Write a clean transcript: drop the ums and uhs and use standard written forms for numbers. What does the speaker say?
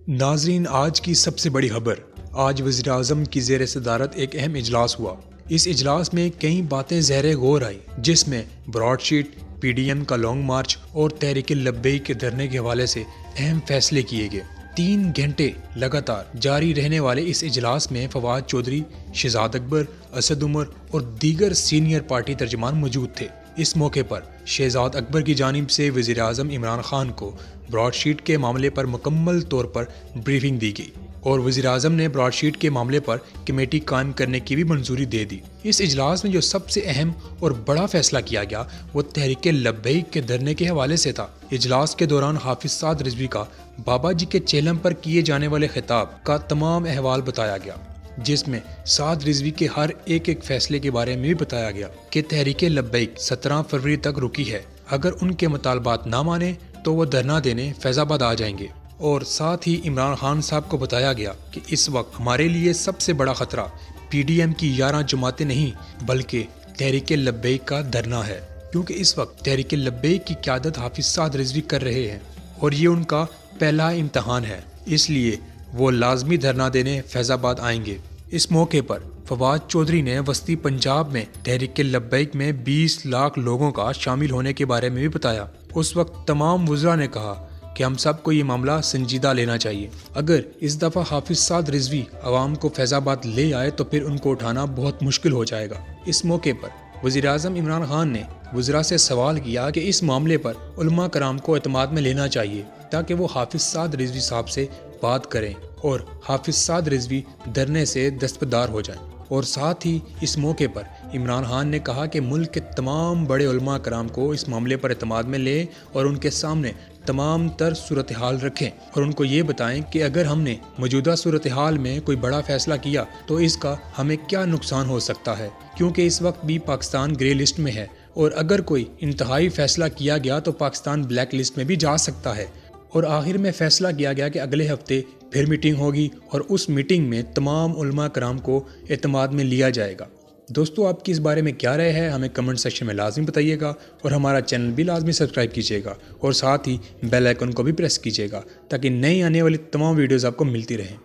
नाजरीन, आज की सबसे बड़ी खबर। आज वज़ीर-ए-आज़म की ज़ेर सदारत एक अहम इजलास हुआ। इस इजलास में कई बातें ज़ेर गौर आई, जिसमें ब्रॉडशीट, PDM का लॉन्ग मार्च और तहरीक लब्बैक के धरने के हवाले से अहम फैसले किए गए। 3 घंटे लगातार जारी रहने वाले इस इजलास में फवाद चौधरी, शहजाद अकबर, असद उमर और दीगर सीनियर पार्टी तर्जुमान मौजूद थे। इस मौके पर शहजाद अकबर की जानिब से वज़ीर-ए-आज़म इमरान खान को ब्रॉडशीट के मामले पर मुकम्मल तौर पर ब्रीफिंग दी गई और वज़ीर-ए-आज़म ने ब्रॉडशीट के मामले पर कमेटी कायम करने की भी मंजूरी दे दी। इस इजलास में जो सबसे अहम और बड़ा फैसला किया गया वो तहरीक लब्बैक के धरने के हवाले से था। इजलास के दौरान हाफिज साद रिजवी का बाबा जी के चेलम पर किए जाने वाले खिताब का तमाम अहवाल बताया गया, जिसमें साद रिजवी के हर एक फैसले के बारे में भी बताया गया कि तहरीक लब्बैक 17 फरवरी तक रुकी है। अगर उनके मुतालबात ना माने तो वो धरना देने फैजाबाद आ जाएंगे। और साथ ही इमरान खान साहब को बताया गया कि इस वक्त हमारे लिए सबसे बड़ा खतरा PDM की 11 जमातें नहीं बल्कि तहरीक लब्बैक का धरना है, क्योंकि इस वक्त तहरीक लब्बैक की क़यादत हाफिज साद रिजवी कर रहे हैं और ये उनका पहला इम्तहान है, इसलिए वो लाजमी धरना देने फैजाबाद आएंगे। इस मौके पर फवाद चौधरी ने वस्ती पंजाब में तहरीक लब्बैक में 20 लाख लोगों का शामिल होने के बारे में भी बताया। उस वक्त तमाम वुज़रा ने कहा कि हम सबको ये मामला संजीदा लेना चाहिए। अगर इस दफ़ा हाफिज साद रिजवी अवाम को फैजाबाद ले आए तो फिर उनको उठाना बहुत मुश्किल हो जाएगा। इस मौके पर वज़ीर-ए-आज़म इमरान खान ने वुज़रा से सवाल किया कि इस मामले पर उलमा कराम को एतमाद में लेना चाहिए ताकि वो हाफिज साद रिजवी साहब से बात करें और हाफिज साद रिजवी धरने से दस्तबरदार हो जाएं। और साथ ही इस मौके पर इमरान खान ने कहा कि मुल्क के तमाम बड़े उलमा कराम को इस मामले पर एतमाद में लें और उनके सामने तमाम तर सूरत हाल रखें और उनको ये बताएं कि अगर हमने मौजूदा सूरत हाल में कोई बड़ा फैसला किया तो इसका हमें क्या नुकसान हो सकता है, क्योंकि इस वक्त भी पाकिस्तान ग्रे लिस्ट में है और अगर कोई इंतहाई फैसला किया गया तो पाकिस्तान ब्लैक लिस्ट में भी जा सकता है। और आखिर में फैसला किया गया कि अगले हफ्ते फिर मीटिंग होगी और उस मीटिंग में तमाम उलमा कराम को एतमाद में लिया जाएगा। दोस्तों, आपकी इस बारे में क्या राय है हमें कमेंट सेक्शन में लाजमी बताइएगा और हमारा चैनल भी लाजमी सब्सक्राइब कीजिएगा और साथ ही बेल आइकन को भी प्रेस कीजिएगा ताकि नई आने वाली तमाम वीडियोज़ आपको मिलती रहें।